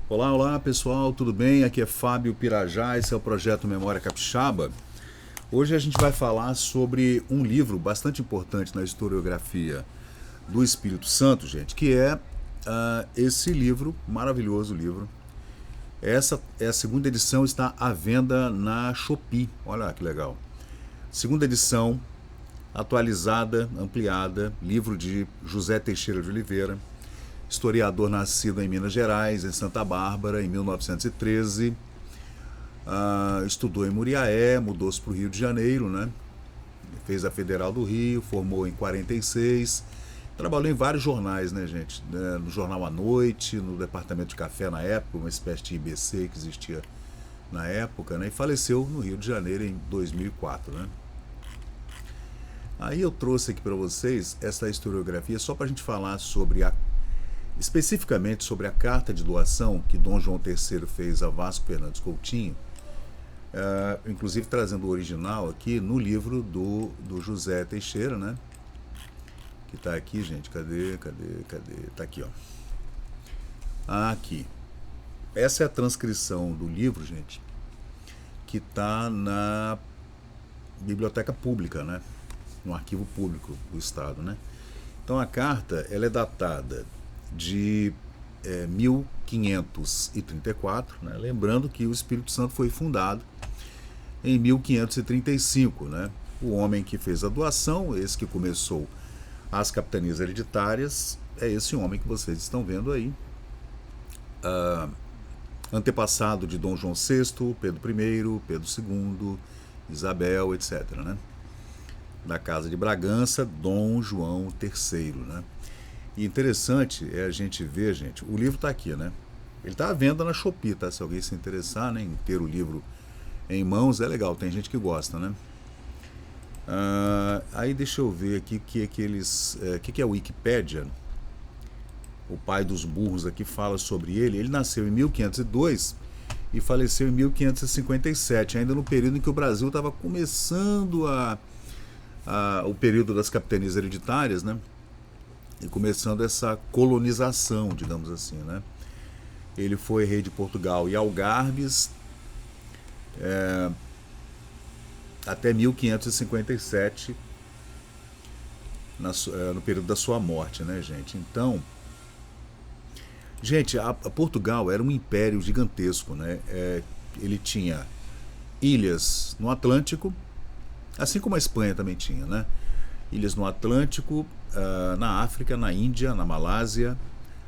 Olá, olá pessoal, tudo bem? Aqui é Fábio Pirajá, esse é o projeto Memória Capixaba. Hoje a gente vai falar sobre um livro bastante importante na historiografia do Espírito Santo, gente, que é esse livro, maravilhoso livro. Essa é a segunda edição, está à venda na Shopee. Olha que legal. Segunda edição, atualizada, ampliada, livro de José Teixeira de Oliveira, historiador nascido em Minas Gerais, em Santa Bárbara, em 1913. Estudou em Muriaé, mudou-se para o Rio de Janeiro, né? Fez a Federal do Rio, formou em 46. Trabalhou em vários jornais, né, gente? No Jornal à Noite, no Departamento de Café na época, uma espécie de IBC que existia na época, né? E faleceu no Rio de Janeiro em 2004, né? Aí eu trouxe aqui para vocês essa historiografia só para a gente falar especificamente sobre a carta de doação que Dom João III fez a Vasco Fernandes Coutinho, inclusive trazendo o original aqui no livro do José Teixeira, né? Que tá aqui, gente. Cadê? Tá aqui, ó. Aqui. Essa é a transcrição do livro, gente, que tá na biblioteca pública, né? No arquivo público do Estado, né? Então a carta, ela é datada de 1534, né? Lembrando que o Espírito Santo foi fundado em 1535, né? O homem que fez a doação, esse que começou as capitanias hereditárias, é esse homem que vocês estão vendo aí, antepassado de Dom João VI, Pedro I, Pedro II, Isabel, etc., né? Da Casa de Bragança, Dom João III, né? E interessante é a gente ver, gente, o livro está aqui, né? Ele está à venda na Shopee, tá? Se alguém se interessar, né, em ter o livro em mãos, é legal, tem gente que gosta, né? Aí deixa eu ver aqui que é a Wikipédia. O pai dos burros aqui fala sobre ele. Ele nasceu em 1502 e faleceu em 1557, ainda no período em que o Brasil estava começando o período das capitanias hereditárias, né? E começando essa colonização, digamos assim, né? Ele foi rei de Portugal e Algarves até 1557, no período da sua morte, né, gente? Então, gente, a Portugal era um império gigantesco, né? Ele tinha ilhas no Atlântico, assim como a Espanha também tinha, né? Ilhas no Atlântico, na África, na Índia, na Malásia,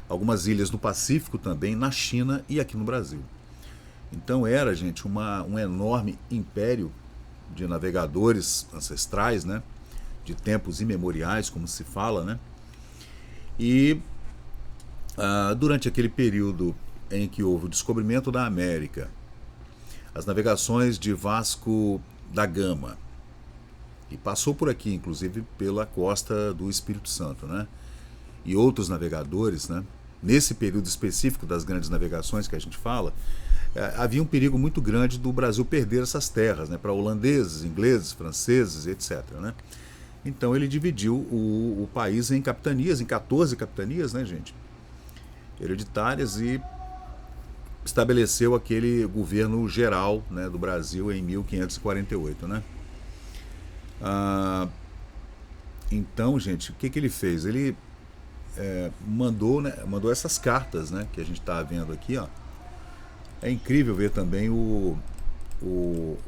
algumas ilhas no Pacífico também, na China e aqui no Brasil. Então era, gente, um enorme império de navegadores ancestrais, né? De tempos imemoriais, como se fala, né? E durante aquele período em que houve o descobrimento da América, as navegações de Vasco da Gama, e passou por aqui, inclusive pela costa do Espírito Santo, né? E outros navegadores, né? Nesse período específico das grandes navegações que a gente fala, havia um perigo muito grande do Brasil perder essas terras, né? Para holandeses, ingleses, franceses, etc., né? Então ele dividiu o país em capitanias, em 14 capitanias, né, gente? Hereditárias, e estabeleceu aquele governo geral, né, do Brasil em 1548, né? Ah, então, gente, o que ele fez? Ele mandou essas cartas, né, que a gente está vendo aqui, ó. É incrível ver também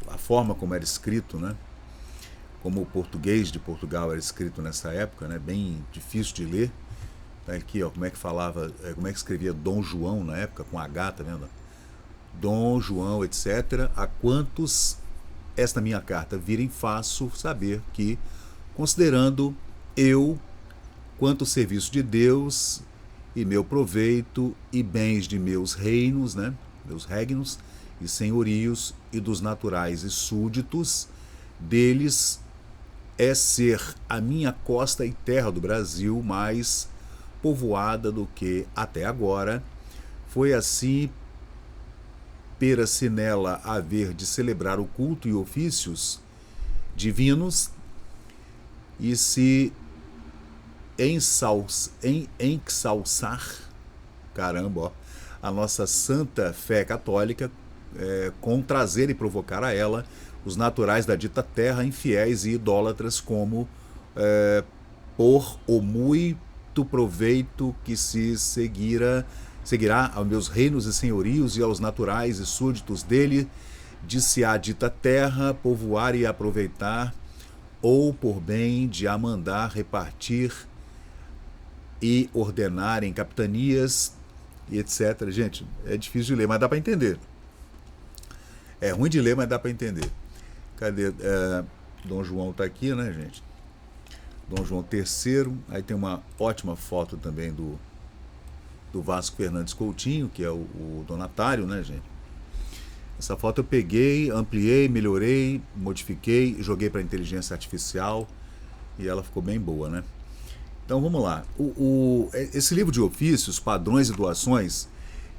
a forma como era escrito, né? Como o português de Portugal era escrito nessa época, né? Bem difícil de ler. Tá aqui, ó, como é que falava, como é que escrevia Dom João na época, com H, tá vendo? Dom João, etc. A quantos esta minha carta virem, faço saber que, considerando eu quanto serviço de Deus e meu proveito e bens de meus reinos, né, meus regnos e senhorios e dos naturais e súditos deles, é ser a minha costa e terra do Brasil mais povoada do que até agora. Foi assim, pera-se nela haver de celebrar o culto e ofícios divinos, e se ensalçar, caramba, ó, a nossa santa fé católica, com trazer e provocar a ela os naturais da dita terra, infiéis e idólatras, como por o muito proveito que se seguirá aos meus reinos e senhorios e aos naturais e súditos dele, de se a dita terra povoar e aproveitar, ou por bem de a mandar repartir e ordenar em capitanias e etc. Gente, é difícil de ler, mas dá para entender. É ruim de ler, mas dá para entender. Cadê? Dom João está aqui, né, gente? Dom João III. Aí tem uma ótima foto também do Vasco Fernandes Coutinho, que é o donatário, né, gente? Essa foto eu peguei, ampliei, melhorei, modifiquei, joguei para inteligência artificial e ela ficou bem boa, né? Então vamos lá. Esse livro de ofícios, Padrões e Doações,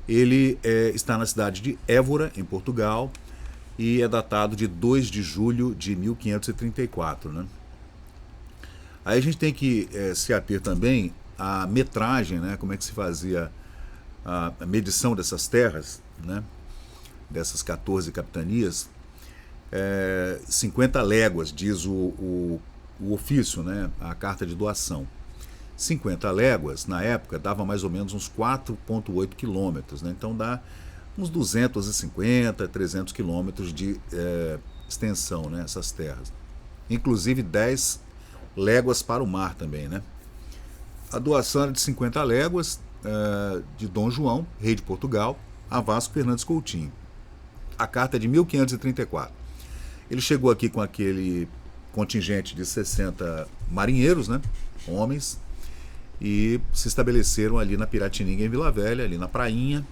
ele está na cidade de Évora, em Portugal, e é datado de 2 de julho de 1534, né? Aí a gente tem que se ater também à metragem, né? Como é que se fazia a medição dessas terras, né? Dessas 14 capitanias. 50 léguas, diz o ofício, né? A carta de doação. 50 léguas, na época, dava mais ou menos uns 4,8 quilômetros, né? Então dá uns 250, 300 quilômetros de extensão, né? Essas terras. Inclusive 10 léguas para o mar também, né? A doação era de 50 léguas de Dom João, rei de Portugal, a Vasco Fernandes Coutinho. A carta é de 1534. Ele chegou aqui com aquele contingente de 60 marinheiros, né? Homens, e se estabeleceram ali na Piratininga, em Vila Velha, ali na prainha,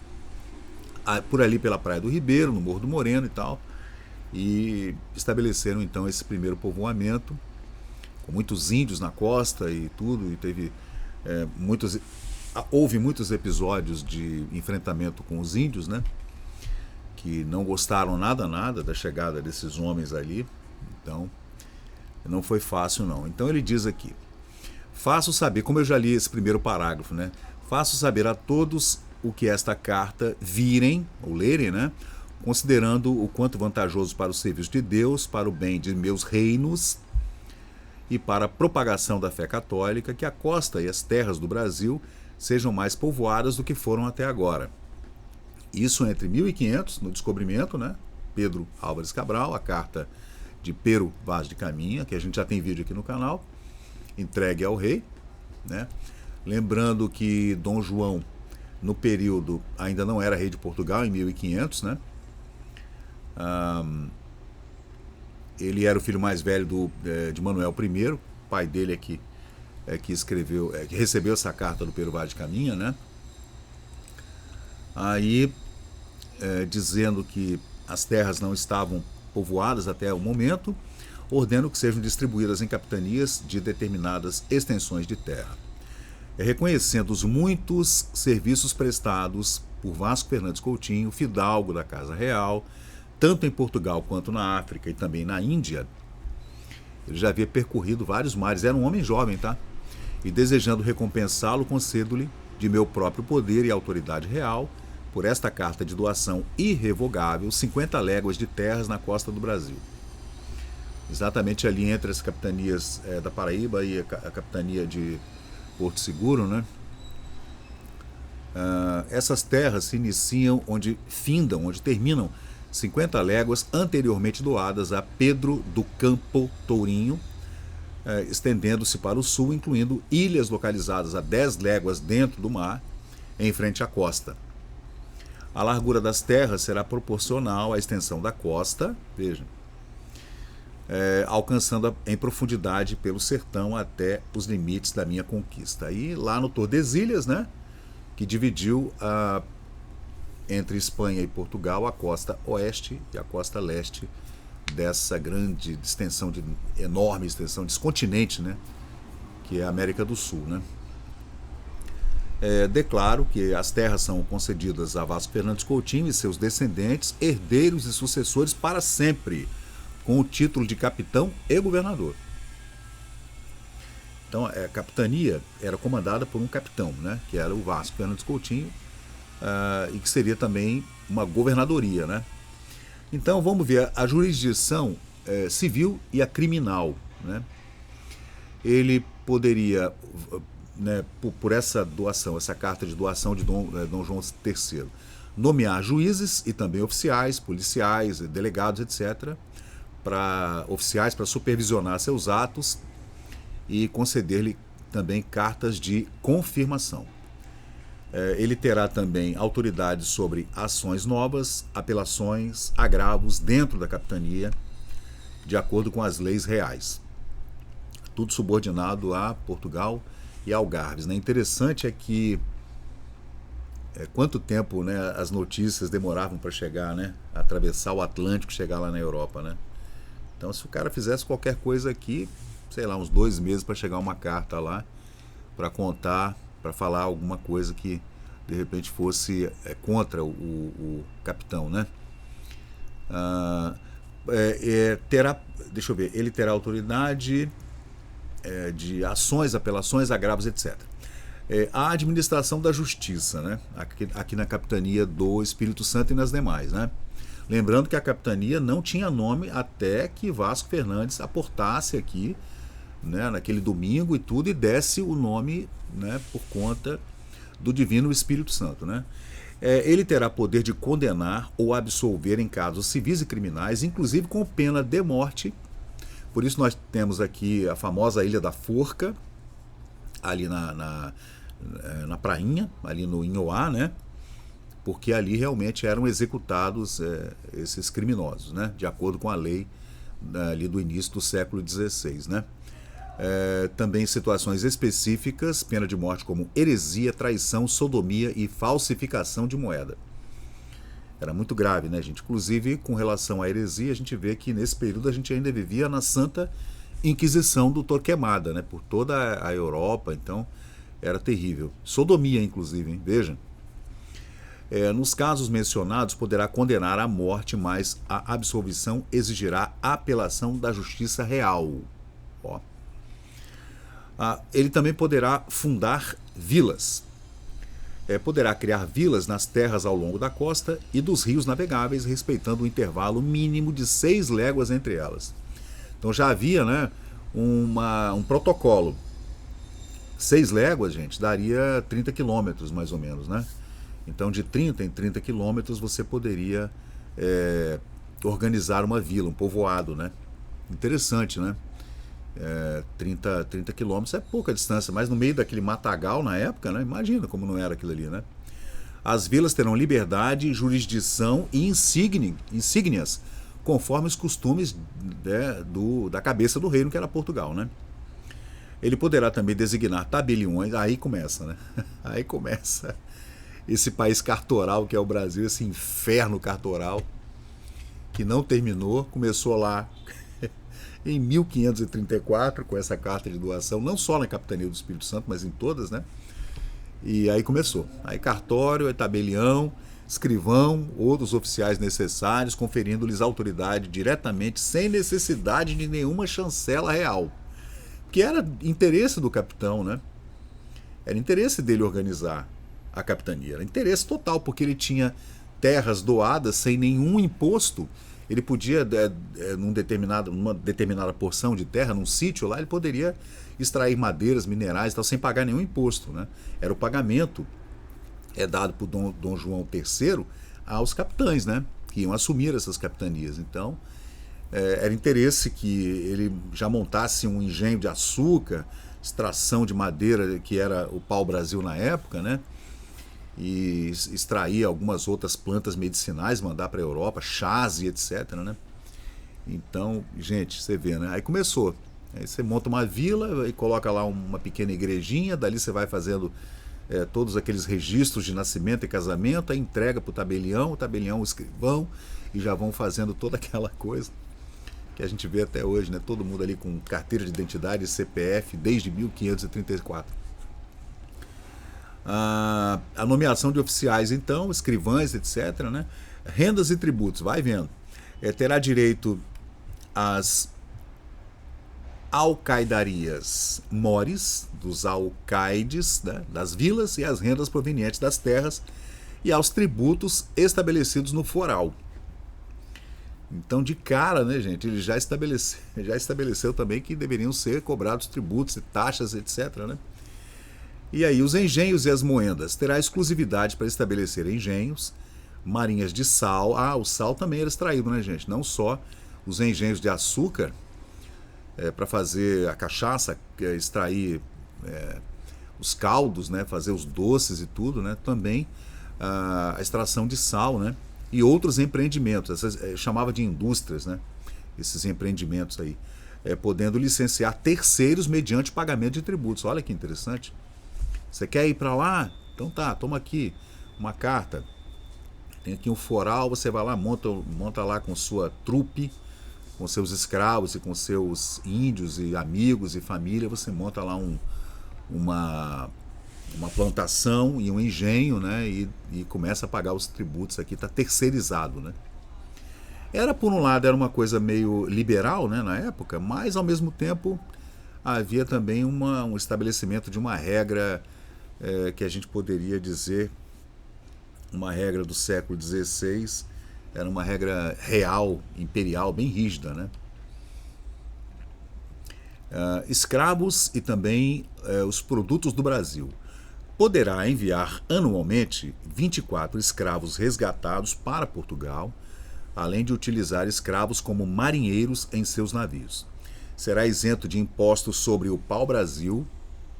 por ali pela Praia do Ribeiro, no Morro do Moreno e tal, e estabeleceram então esse primeiro povoamento, com muitos índios na costa e tudo, e teve houve muitos episódios de enfrentamento com os índios, né, que não gostaram nada da chegada desses homens ali, então não foi fácil não. Então ele diz aqui: faço saber, como eu já li esse primeiro parágrafo, né? Faço saber a todos o que esta carta virem, ou lerem, né? Considerando o quanto vantajoso para o serviço de Deus, para o bem de meus reinos e para a propagação da fé católica, que a costa e as terras do Brasil sejam mais povoadas do que foram até agora. Isso entre 1500, no descobrimento, né? Pedro Álvares Cabral, a carta de Pero Vaz de Caminha, que a gente já tem vídeo aqui no canal, entregue ao rei, né? Lembrando que Dom João, no período, ainda não era rei de Portugal, em 1500, né? Ele era o filho mais velho de Manuel I, pai dele que escreveu, que recebeu essa carta do Pero Vaz de Caminha, né? Aí, dizendo que as terras não estavam povoadas até o momento, ordeno que sejam distribuídas em capitanias de determinadas extensões de terra. Reconhecendo os muitos serviços prestados por Vasco Fernandes Coutinho, fidalgo da Casa Real, tanto em Portugal quanto na África e também na Índia. Ele já havia percorrido vários mares, era um homem jovem, tá? E desejando recompensá-lo, concedo-lhe, de meu próprio poder e autoridade real, por esta carta de doação irrevogável, 50 léguas de terras na costa do Brasil. Exatamente ali entre as capitanias da Paraíba e a capitania de Porto Seguro, né? Essas terras se iniciam onde terminam 50 léguas anteriormente doadas a Pedro do Campo Tourinho, estendendo-se para o sul, incluindo ilhas localizadas a 10 léguas dentro do mar, em frente à costa. A largura das terras será proporcional à extensão da costa, vejam, alcançando em profundidade pelo sertão até os limites da minha conquista. E lá no Tordesilhas, né, que dividiu entre Espanha e Portugal a costa oeste e a costa leste dessa grande extensão, enorme extensão desse continente, né, que é a América do Sul, né. Declaro que as terras são concedidas a Vasco Fernandes Coutinho e seus descendentes, herdeiros e sucessores para sempre, com o título de capitão e governador. Então, a capitania era comandada por um capitão, né, que era o Vasco Fernandes Coutinho, e que seria também uma governadoria, né? Então vamos ver a jurisdição civil e a criminal, né? Ele poderia, né, por essa doação, essa carta de doação de Dom João III, nomear juízes e também oficiais, policiais, delegados, etc., oficiais para supervisionar seus atos e conceder-lhe também cartas de confirmação. Ele terá também autoridade sobre ações novas, apelações, agravos dentro da capitania, de acordo com as leis reais. Tudo subordinado a Portugal e Algarves. Né? Interessante é que quanto tempo, né, as notícias demoravam para chegar, né, atravessar o Atlântico, chegar lá na Europa, né? Então, se o cara fizesse qualquer coisa aqui, sei lá, uns 2 meses para chegar uma carta lá, para contar, para falar alguma coisa que de repente fosse contra o capitão, né? Deixa eu ver, ele terá autoridade de ações, apelações, agravos, etc. A administração da justiça, né? Aqui na capitania do Espírito Santo e nas demais, né? Lembrando que a capitania não tinha nome até que Vasco Fernandes aportasse aqui, né, naquele domingo e tudo, e desse o nome, né, por conta do Divino Espírito Santo. Né? Ele terá poder de condenar ou absolver em casos civis e criminais, inclusive com pena de morte. Por isso nós temos aqui a famosa Ilha da Forca, ali na prainha, ali no Inhoá, né? Porque ali realmente eram executados esses criminosos, né? De acordo com a lei ali do início do século XVI, né? Também situações específicas, pena de morte como heresia, traição, sodomia e falsificação de moeda. Era muito grave, né, gente? Inclusive, com relação à heresia, a gente vê que nesse período a gente ainda vivia na Santa Inquisição do Torquemada, né? Por toda a Europa, então era terrível. Sodomia, inclusive, hein? Veja. Nos casos mencionados, poderá condenar à morte, mas a absolvição exigirá apelação da justiça real. Ó. Ele também poderá fundar vilas. Poderá criar vilas nas terras ao longo da costa e dos rios navegáveis, respeitando um intervalo mínimo de 6 léguas entre elas. Então já havia, né, um protocolo. 6 léguas, gente, daria 30 quilômetros mais ou menos, né? Então de 30 em 30 quilômetros você poderia organizar uma vila, um povoado, né? Interessante, né? 30 quilômetros é pouca distância, mas no meio daquele matagal na época, né? Imagina como não era aquilo ali, né? As vilas terão liberdade, jurisdição e insígnias, conforme os costumes, né, da cabeça do reino, que era Portugal, né? Ele poderá também designar tabeliões, aí começa, né? Aí começa esse país cartoral que é o Brasil, esse inferno cartoral, que não terminou, começou lá em 1534, com essa carta de doação, não só na capitania do Espírito Santo, mas em todas, né? E aí começou. Aí cartório, tabelião, escrivão, outros oficiais necessários, conferindo-lhes autoridade diretamente, sem necessidade de nenhuma chancela real. Que era interesse do capitão, né? Era interesse dele organizar a capitania. Era interesse total, porque ele tinha terras doadas sem nenhum imposto. Ele podia, numa determinada porção de terra, num sítio lá, ele poderia extrair madeiras, minerais e tal, sem pagar nenhum imposto. Né? Era o pagamento dado por Dom João III aos capitães, né? Que iam assumir essas capitanias. Então, era interesse que ele já montasse um engenho de açúcar, extração de madeira, que era o pau-brasil na época, né? E extrair algumas outras plantas medicinais, mandar para a Europa, chás e etc, né? Então, gente, você vê, né? Aí começou. Aí você monta uma vila e coloca lá uma pequena igrejinha, dali você vai fazendo todos aqueles registros de nascimento e casamento, aí entrega para o tabelião, o escrivão, e já vão fazendo toda aquela coisa que a gente vê até hoje, né? Todo mundo ali com carteira de identidade e CPF desde 1534. A nomeação de oficiais, então, escrivães, etc., né? Rendas e tributos, vai vendo. Terá direito às alcaidarias mores, dos alcaides, né, das vilas, e as rendas provenientes das terras, e aos tributos estabelecidos no foral. Então, de cara, né, gente, ele já estabeleceu também que deveriam ser cobrados tributos e taxas, etc., né? E aí, os engenhos e as moendas terá exclusividade para estabelecer engenhos, marinhas de sal. Ah, o sal também era extraído, né, gente? Não só os engenhos de açúcar para fazer a cachaça, extrair os caldos, né, fazer os doces e tudo, né? Também a extração de sal, né? E outros empreendimentos, chamava de indústrias, né? Esses empreendimentos aí, podendo licenciar terceiros mediante pagamento de tributos. Olha que interessante. Você quer ir para lá? Então tá, toma aqui uma carta. Tem aqui um foral, você vai lá, monta lá com sua trupe, com seus escravos e com seus índios e amigos e família, você monta lá uma plantação e um engenho, né? E começa a pagar os tributos aqui, está terceirizado, né? Por um lado, era uma coisa meio liberal, né, na época, mas ao mesmo tempo havia também um estabelecimento de uma regra que a gente poderia dizer, uma regra do século XVI, era uma regra real, imperial, bem rígida, né? Escravos e também os produtos do Brasil. Poderá enviar anualmente 24 escravos resgatados para Portugal, além de utilizar escravos como marinheiros em seus navios. Será isento de impostos sobre o pau-brasil,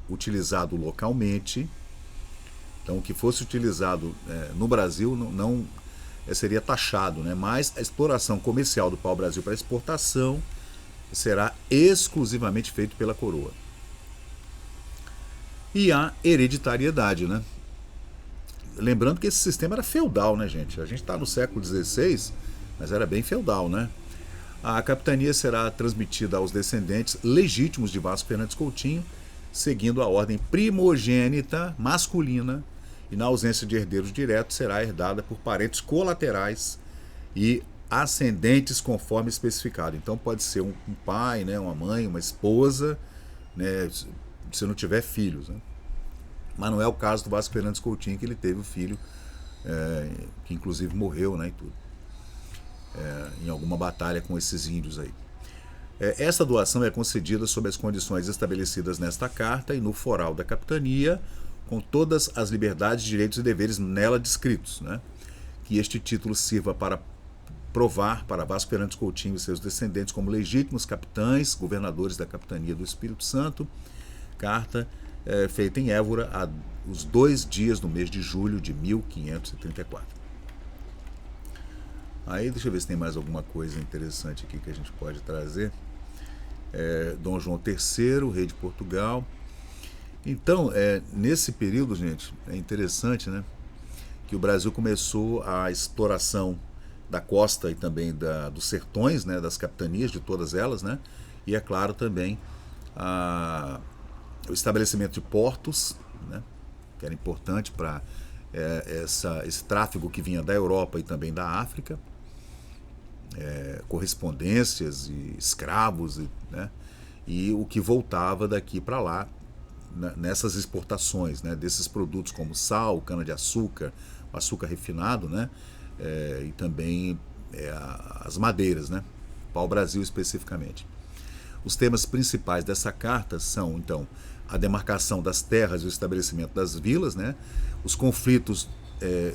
utilizado localmente. Então, o que fosse utilizado no Brasil não seria taxado, né? Mas a exploração comercial do pau-brasil para exportação será exclusivamente feito pela coroa. E a hereditariedade, né? Lembrando que esse sistema era feudal, né, gente? A gente está no século XVI, mas era bem feudal, né? A capitania será transmitida aos descendentes legítimos de Vasco Fernandes Coutinho, seguindo a ordem primogênita masculina, e na ausência de herdeiros diretos será herdada por parentes colaterais e ascendentes conforme especificado. Então pode ser um pai, né, uma mãe, uma esposa, né, se não tiver filhos, né? Mas não é o caso do Vasco Fernandes Coutinho, que ele teve um filho que inclusive morreu, né, e tudo, em alguma batalha com esses índios aí. Essa doação é concedida sob as condições estabelecidas nesta carta e no foral da capitania, com todas as liberdades, direitos e deveres nela descritos, né? Que este título sirva para provar para Vasco Fernandes Coutinho e seus descendentes como legítimos capitães, governadores da capitania do Espírito Santo. Carta feita em Évora os 2 dias do mês de julho de 1534. Aí deixa eu ver se tem mais alguma coisa interessante aqui que a gente pode trazer. Dom João III, rei de Portugal. Então, nesse período, gente, é interessante, né, que o Brasil começou a exploração da costa e também dos sertões, né, das capitanias, de todas elas, né, e é claro também o estabelecimento de portos, né, que era importante para esse tráfego que vinha da Europa e também da África, correspondências e escravos, né, e o que voltava daqui para lá, nessas exportações, né, desses produtos como sal, cana-de-açúcar, açúcar refinado, né, e também as madeiras, né, pau-brasil especificamente. Os temas principais dessa carta são, então, a demarcação das terras e o estabelecimento das vilas, né, os conflitos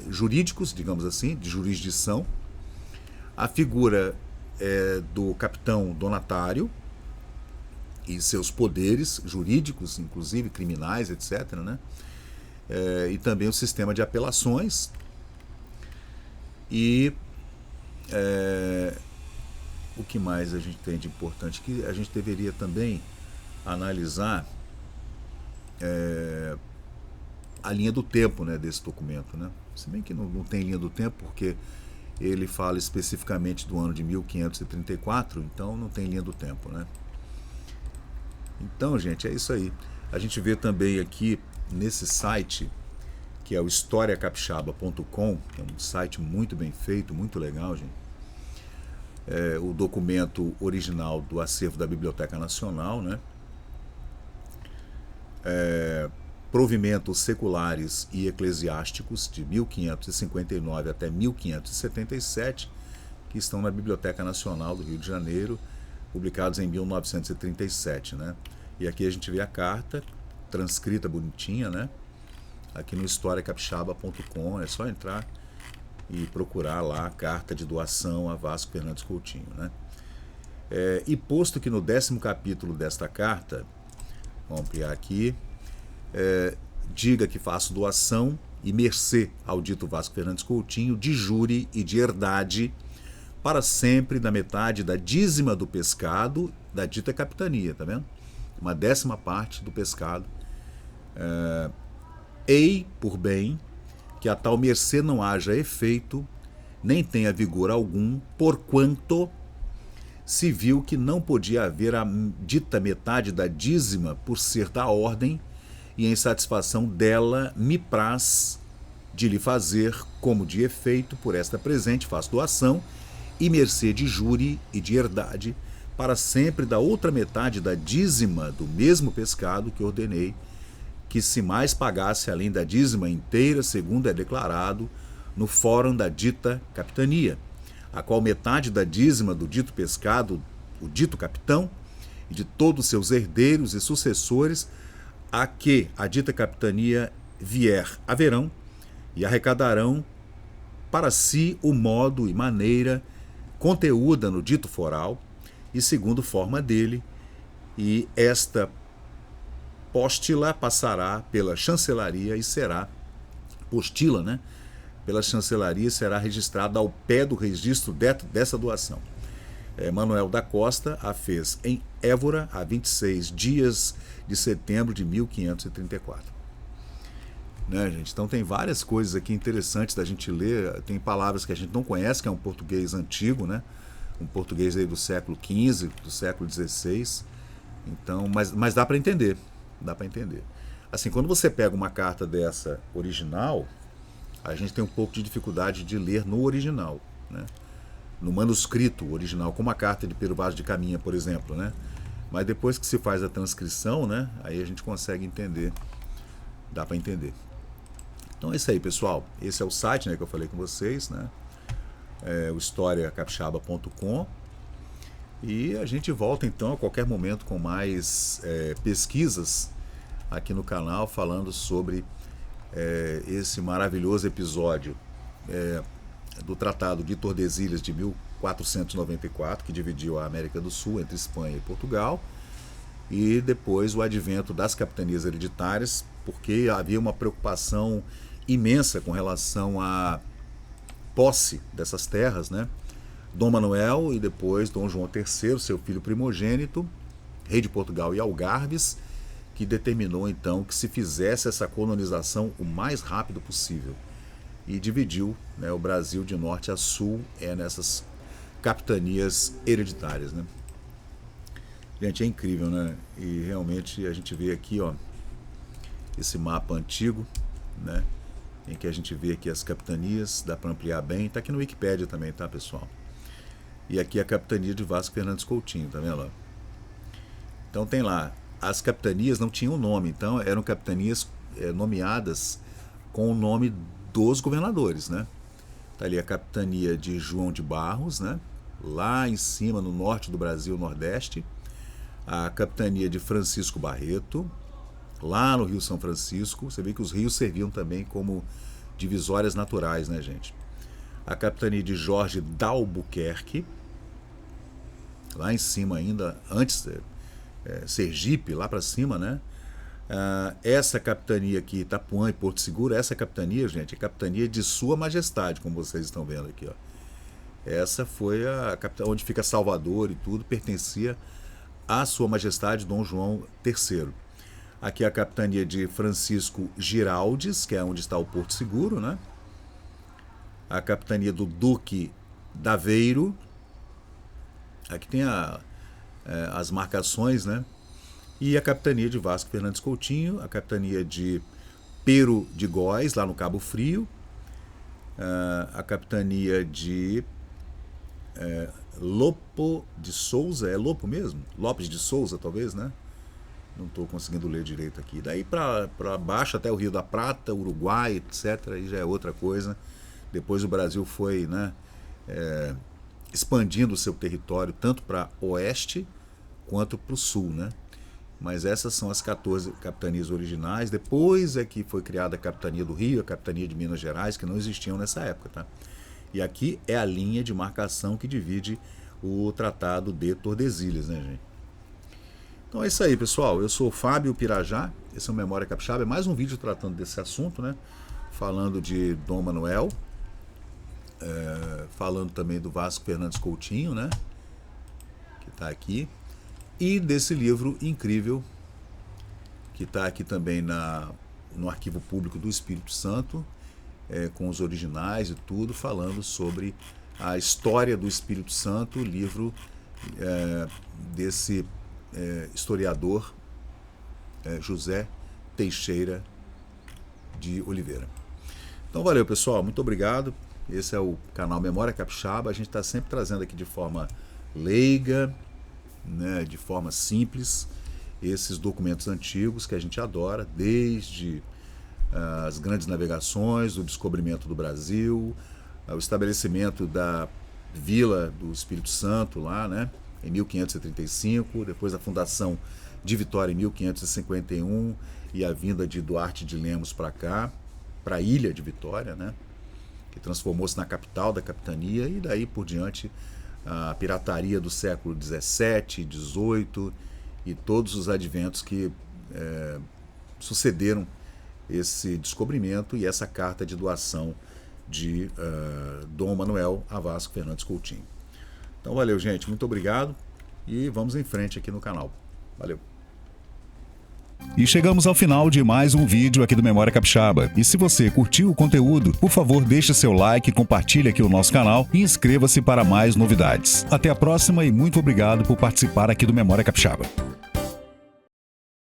jurídicos, digamos assim, de jurisdição, a figura do capitão donatário e seus poderes jurídicos, inclusive criminais, etc., né? E também o sistema de apelações e o que mais a gente tem de importante que a gente deveria também analisar a linha do tempo, né, desse documento, né? Se bem que não tem linha do tempo porque ele fala especificamente do ano de 1534, então não tem linha do tempo, né? Então, gente, é isso aí. A gente vê também aqui nesse site, que é o historiacapixaba.com, que é um site muito bem feito, muito legal, gente. O documento original do acervo da Biblioteca Nacional, né? provimentos seculares e eclesiásticos de 1559 até 1577, que estão na Biblioteca Nacional do Rio de Janeiro, publicados em 1937, né? E aqui a gente vê a carta transcrita bonitinha, né? Aqui no historiacapixaba.com, é só entrar e procurar lá a carta de doação a Vasco Fernandes Coutinho, né? E posto que no 10º capítulo desta carta, vamos ampliar aqui, diga que faço doação e mercê ao dito Vasco Fernandes Coutinho de júri e de herdade para sempre da metade da dízima do pescado da dita capitania, tá vendo? Uma 10ª parte do pescado. Ei, por bem, que a tal mercê não haja efeito, nem tenha vigor algum, porquanto se viu que não podia haver a dita metade da dízima por ser da ordem, e em satisfação dela me praz de lhe fazer, como de efeito, por esta presente faço doação, e mercê de júri e de herdade, para sempre da outra metade da dízima do mesmo pescado que ordenei, que se mais pagasse além da dízima inteira, segundo é declarado no fórum da dita capitania, a qual metade da dízima do dito pescado, o dito capitão, e de todos seus herdeiros e sucessores, a que a dita capitania vier haverão, e arrecadarão para si o modo e maneira conteúda no dito foral, e segundo forma dele, e esta postila passará pela chancelaria e será, postila, né? Pela chancelaria será registrada ao pé do registro dessa doação. Manuel da Costa a fez em Évora, a 26 dias de setembro de 1534. Né, gente? Então tem várias coisas aqui interessantes da gente ler, tem palavras que a gente não conhece, que é um português antigo, né? Um português aí do século XV, do século XVI, então, mas dá para entender, Assim, quando você pega uma carta dessa original, a gente tem um pouco de dificuldade de ler no original, né? No manuscrito original, como a carta de Pero Vaz de Caminha, por exemplo, né? Mas depois que se faz a transcrição, né, aí a gente consegue entender, dá para entender. Então é isso aí, pessoal. Esse é o site, né, que eu falei com vocês, né? O historiacapixaba.com. E a gente volta então a qualquer momento com mais pesquisas aqui no canal, falando sobre esse maravilhoso episódio do Tratado de Tordesilhas de 1494, que dividiu a América do Sul entre Espanha e Portugal, e depois o advento das capitanias hereditárias, porque havia uma preocupação imensa com relação à posse dessas terras, né? Dom Manuel e depois Dom João III, seu filho primogênito, rei de Portugal e Algarves, que determinou então que se fizesse essa colonização o mais rápido possível e dividiu, né, o Brasil de norte a sul nessas capitanias hereditárias, né? Gente, é incrível, né? E realmente a gente vê aqui, ó, esse mapa antigo, né, em que a gente vê aqui as capitanias, dá para ampliar bem, tá aqui no Wikipedia também, tá, pessoal? E aqui a capitania de Vasco Fernandes Coutinho, tá vendo? Então tem lá, as capitanias não tinham nome, então eram capitanias nomeadas com o nome dos governadores, né? Tá ali a capitania de João de Barros, né? Lá em cima, no norte do Brasil, nordeste. A capitania de Francisco Barreto, lá no Rio São Francisco. Você vê que os rios serviam também como divisórias naturais, né, gente? A capitania de Jorge d'Albuquerque, lá em cima ainda, antes Sergipe, lá para cima, né? Essa capitania aqui, Itapuã e Porto Seguro, essa capitania, gente, é a capitania de Sua Majestade, como vocês estão vendo aqui, ó. Essa foi a capital onde fica Salvador e tudo, pertencia a Sua Majestade Dom João III. Aqui a capitania de Francisco Giraldes, que é onde está o Porto Seguro, né? A capitania do Duque d'Aveiro. Aqui tem as marcações, né? E a capitania de Vasco Fernandes Coutinho, a capitania de Pero de Góis, lá no Cabo Frio, a capitania de Lopo de Souza, é Lopo mesmo? Lopes de Souza, talvez, né? Não estou conseguindo ler direito aqui. Daí para baixo, até o Rio da Prata, Uruguai, etc., aí já é outra coisa. Depois o Brasil foi, né, expandindo o seu território tanto para oeste quanto para o sul, né? Mas essas são as 14 capitanias originais. Depois é que foi criada a Capitania do Rio, a Capitania de Minas Gerais, que não existiam nessa época, tá? E aqui é a linha de marcação que divide o Tratado de Tordesilhas, né, gente? Então é isso aí, pessoal. Eu sou o Fábio Pirajá, esse é o Memória Capixaba. É mais um vídeo tratando desse assunto, né? Falando de Dom Manoel, falando também do Vasco Fernandes Coutinho, né? Que está aqui. E desse livro incrível, que está aqui também no Arquivo Público do Espírito Santo, com os originais e tudo, falando sobre a história do Espírito Santo, o livro desse historiador José Teixeira de Oliveira. Então valeu, pessoal, muito obrigado. Esse é o canal Memória Capixaba. A gente está sempre trazendo aqui de forma leiga, né, de forma simples, esses documentos antigos que a gente adora, desde as grandes navegações, o descobrimento do Brasil, o estabelecimento da Vila do Espírito Santo lá, né, em 1535, depois a fundação de Vitória em 1551 e a vinda de Duarte de Lemos para cá, para a ilha de Vitória, né, que transformou-se na capital da capitania, e daí por diante a pirataria do século XVII, XVIII e todos os adventos que sucederam esse descobrimento e essa carta de doação de Dom Manoel a Vasco Fernandes Coutinho. Então valeu, gente, muito obrigado e vamos em frente aqui no canal. Valeu! E chegamos ao final de mais um vídeo aqui do Memória Capixaba. E se você curtiu o conteúdo, por favor deixe seu like, compartilhe aqui o nosso canal e inscreva-se para mais novidades. Até a próxima e muito obrigado por participar aqui do Memória Capixaba.